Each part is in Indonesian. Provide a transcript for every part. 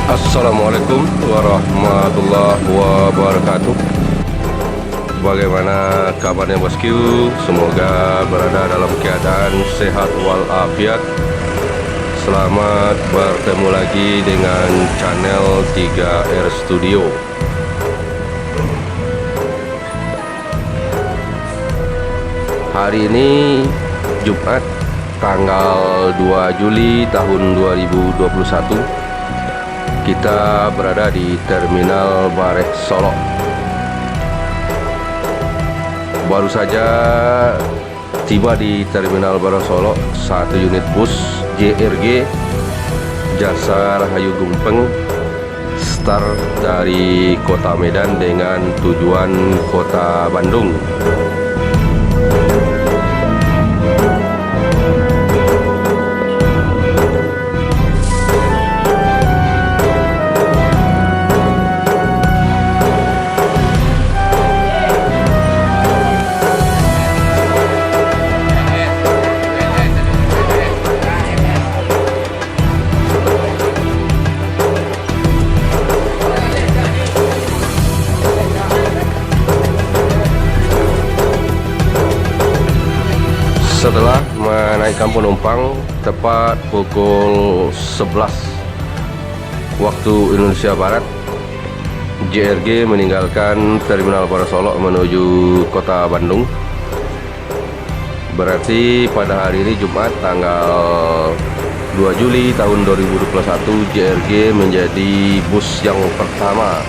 Assalamualaikum warahmatullahi wabarakatuh. Bagaimana kabarnya bosku? Semoga berada dalam keadaan sehat walafiat. Selamat bertemu lagi dengan channel 3R Studio. Hari ini Jumat tanggal 2 Juli tahun 2021. Kita berada di Terminal Bareh Solok. Baru saja tiba di Terminal Bareh Solok satu unit bus JRG Jasa Rahayu Gumpeng start dari kota Medan dengan tujuan kota Bandung. Setelah menaikkan penumpang tepat pukul 11 waktu Indonesia Barat, JRG meninggalkan Terminal Bareh Solok menuju kota Bandung. Berarti pada hari ini Jumat tanggal 2 Juli tahun 2021, JRG menjadi bus yang pertama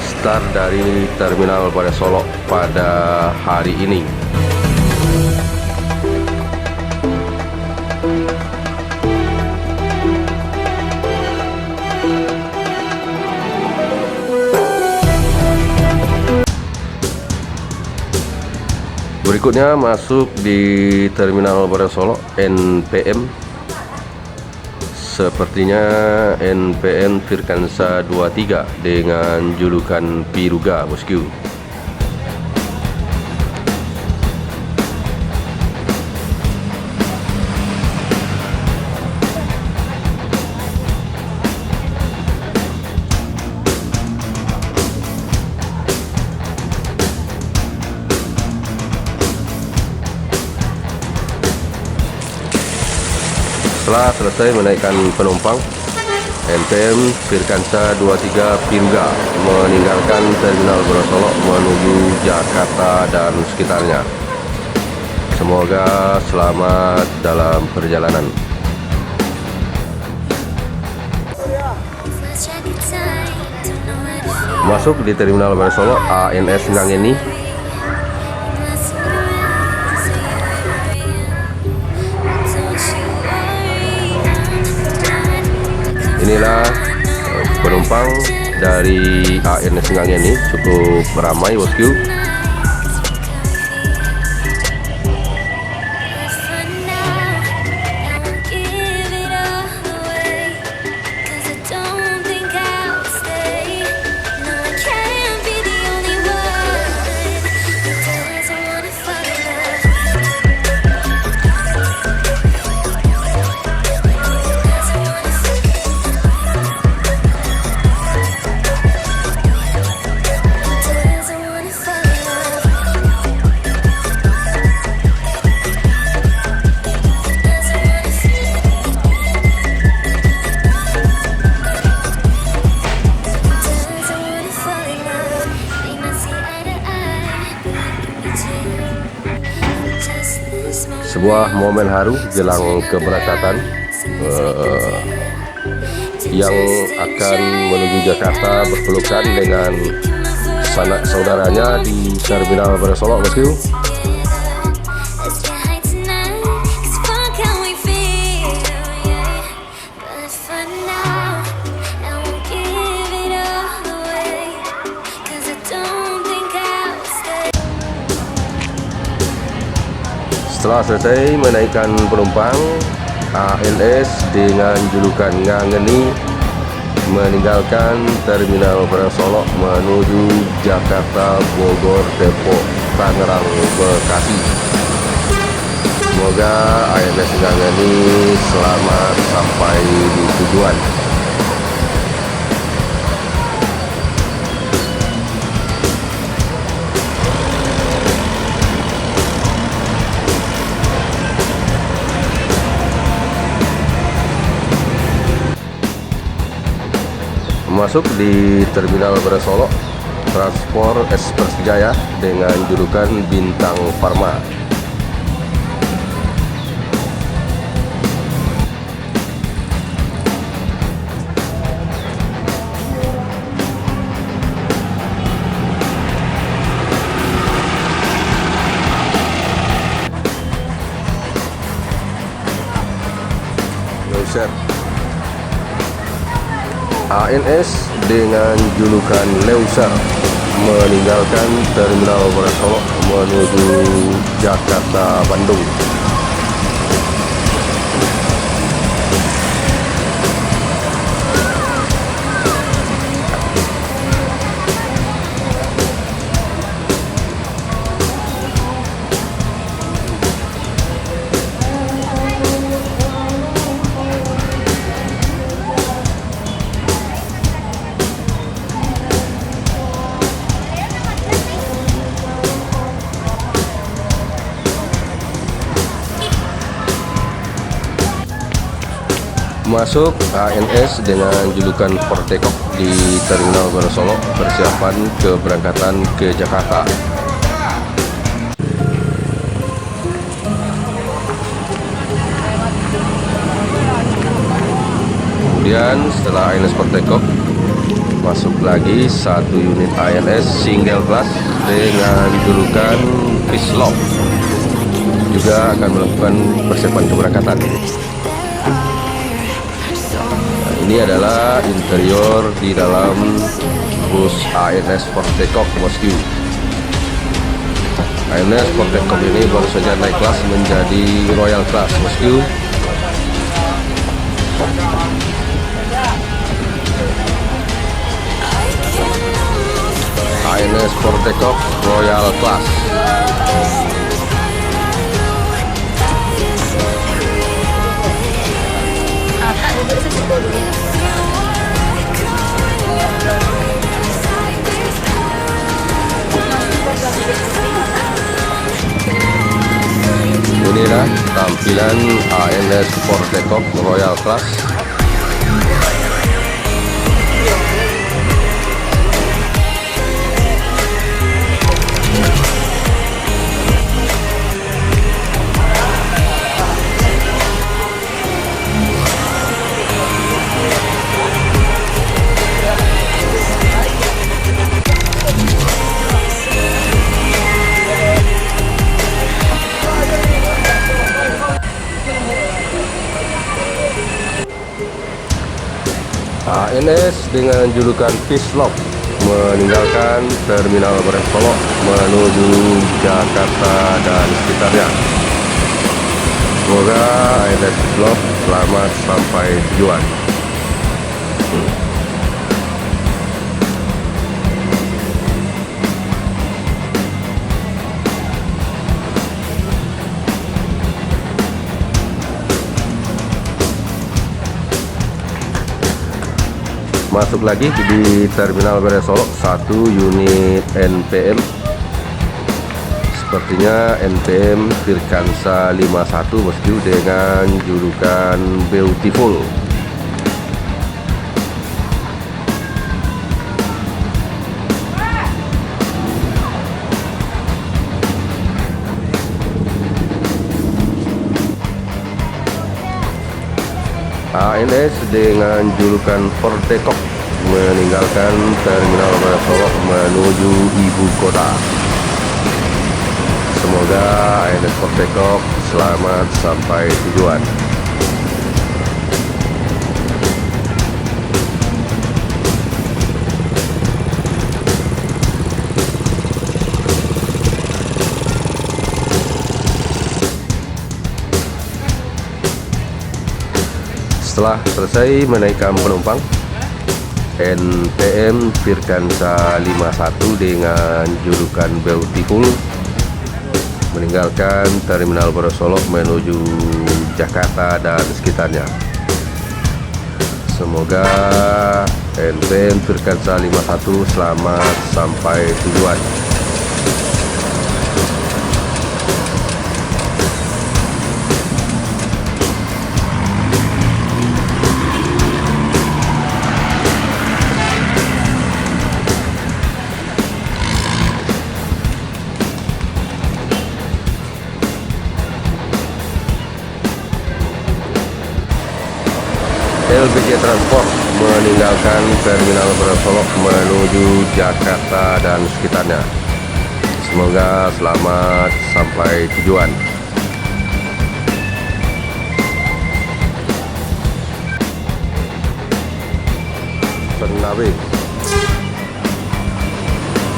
start dari Terminal Bareh Solok pada hari ini. Berikutnya masuk di Terminal Bareh Solok NPM. Sepertinya NPM Firkansa 23 dengan julukan Piruga bosku. Setelah selesai menaikkan penumpang, NPM Firkansa 23 Piruga meninggalkan Terminal Bareh Solok menuju Jakarta dan sekitarnya. Semoga selamat dalam perjalanan. Masuk di Terminal Bareh Solok ANS Ngangeni. Inilah penumpang dari ANS Ngangeni, cukup ramai bosku. Sebuah momen haru jelang keberangkatan yang akan menuju Jakarta berpelukan dengan sanak saudaranya di Terminal Bareh Solok bosku. Setelah selesai menaikkan penumpang, ANS dengan julukan Ngangeni meninggalkan Terminal Bareh Solok menuju Jakarta, Bogor, Depok, Tangerang, Bekasi. Semoga ANS Ngangeni selamat sampai di tujuan. Masuk di Terminal Beras Solo, Transport Express Jaya dengan julukan Bintang Pharma. Leuser ANS dengan julukan Leuser meninggalkan Terminal Beras Solo menuju Jakarta Bandung. Masuk ANS dengan julukan Portekok di Terminal Beras Solo, persiapan keberangkatan ke Jakarta. Kemudian setelah ANS Portekok, masuk lagi satu unit ANS single class dengan julukan Pislock, juga akan melakukan persiapan keberangkatan. Ini adalah interior di dalam bus ANS Portekok Bosku. ANS Portekok ini baru saja naik kelas menjadi Royal Class Bosku. ANS Portekok Royal Class. Inilah tampilan ANS Portekok Royal Class. ANS dengan julukan Pislock meninggalkan Terminal Beras Solo menuju Jakarta dan sekitarnya. Semoga ANS Pislock selamat sampai tujuan. Masuk lagi di Terminal Beras Solo satu unit NPM. Sepertinya NPM Firkansa 51 Bosku dengan julukan Beautiful. ANS dengan julukan Portekok meninggalkan Terminal Beras Solo menuju ibu kota. Semoga ANS Portekok selamat sampai tujuan. Setelah selesai menaikkan penumpang, NPM Firkansa 51 dengan julukan Beautiful meninggalkan Terminal Beras Solo menuju Jakarta dan sekitarnya. Semoga NPM Firkansa 51 selamat sampai tujuan. LBJ Transport meninggalkan Terminal Berasolok menuju Jakarta dan sekitarnya. Semoga selamat sampai tujuan. Nabe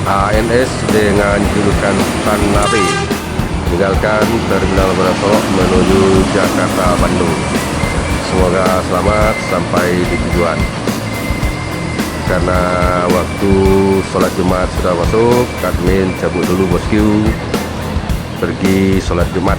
ANS dengan julukan Tan Nabe meninggalkan Terminal Berasolok menuju Jakarta Bandung. Semoga selamat sampai di tujuan. Karena waktu sholat Jumat sudah masuk, admin cabut dulu bosku, pergi sholat Jumat.